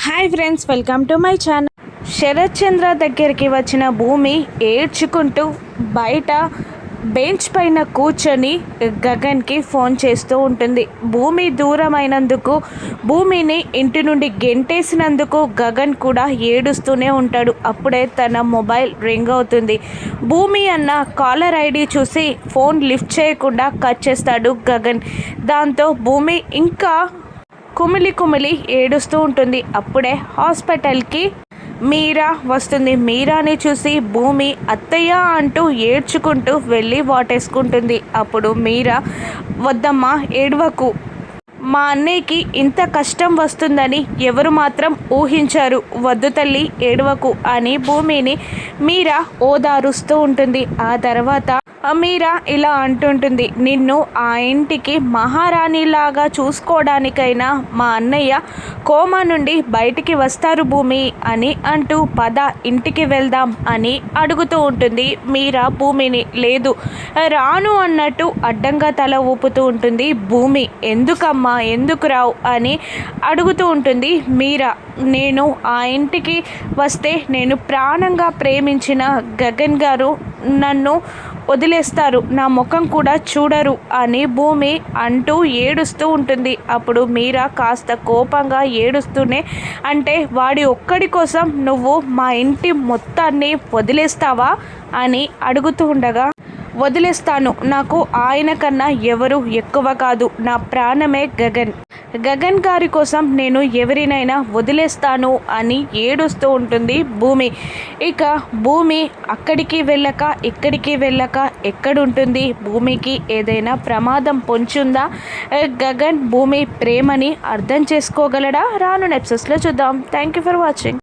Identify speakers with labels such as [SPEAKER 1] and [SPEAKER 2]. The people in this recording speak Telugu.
[SPEAKER 1] Hi friends, welcome to my channel. Sharat Chandra దగ్గరికి వచ్చిన భూమి ఏడ్చుకుంటూ బయట బెంచ్ పైన కూర్చొని గగన్కి ఫోన్ చేస్తూ ఉంటుంది. భూమి దూరమైనందుకు, భూమిని ఇంటి నుండి గెంటేసినందుకు గగన్ కూడా ఏడుస్తూనే ఉంటాడు. అప్పుడే తన మొబైల్ రింగ్ అవుతుంది. భూమి అన్న కాలర్ ఐడి చూసి ఫోన్ లిఫ్ట్ చేయకుండా కట్ చేస్తాడు గగన్. దాంతో భూమి ఇంకా కుమిలి ఏడుస్తూ ఉంటుంది. అప్పుడే హాస్పిటల్కి మీరా వస్తుంది. మీరాని చూసి భూమి అత్తయ్య అంటూ ఏడ్చుకుంటూ వెళ్ళి వాటేసుకుంటుంది. అప్పుడు మీరా, వద్దమ్మా ఏడవకు, మా అన్నయ్యకి ఇంత కష్టం వస్తుందని ఎవరు మాత్రం ఊహించారు, వద్దు తల్లి ఏడవకు అని భూమిని మీరా ఓదారుస్తూ ఉంటుంది. ఆ తర్వాత మీరా ఇలా అంటుంటుంది, నిన్ను ఆ ఇంటికి మహారాణిలాగా చూసుకోవడానికైనా మా అన్నయ్య కోమా నుండి బయటికి వస్తారు భూమి అని అంటూ పద ఇంటికి వెళ్దాం అని అడుగుతూ ఉంటుంది మీరా భూమిని. లేదు రాను అన్నట్టు అడ్డంగా తల ఊపుతూ ఉంటుంది భూమి. ఎందుకమ్మా, ఎందుకు రావు అని అడుగుతూ ఉంటుంది మీరా. నేను ఆ ఇంటికి వస్తే నేను ప్రాణంగా ప్రేమించిన గగన్ గారు నన్ను వదిలేస్తారు, నా ముఖం కూడా చూడరు అని భూమి అంటూ ఏడుస్తూ ఉంటుంది. అప్పుడు మీరా కాస్త కోపంగా ఏడుస్తూనే, అంటే వాడి ఒక్కడి కోసం నువ్వు మా ఇంటి మొత్తాన్ని వదిలేస్తావా అని అడుగుతూ ఉండగా, వదిలేస్తాను, నాకు ఆయన కన్నా ఎవరు ఎక్కువ కాదు, నా ప్రాణమే గగన్, గగన్ గారి కోసం నేను ఎవరినైనా వదిలేస్తాను అని ఏడుస్తూ ఉంటుంది భూమి. ఇక భూమి అక్కడికి వెళ్ళక ఇక్కడికి వెళ్ళక ఎక్కడుంటుంది? భూమికి ఏదైనా ప్రమాదం పొంచుందా? గగన్ భూమి ప్రేమని అర్థం చేసుకోగలడా? రాను ఎపిసోడ్స్లో చూద్దాం. Thank you for watching.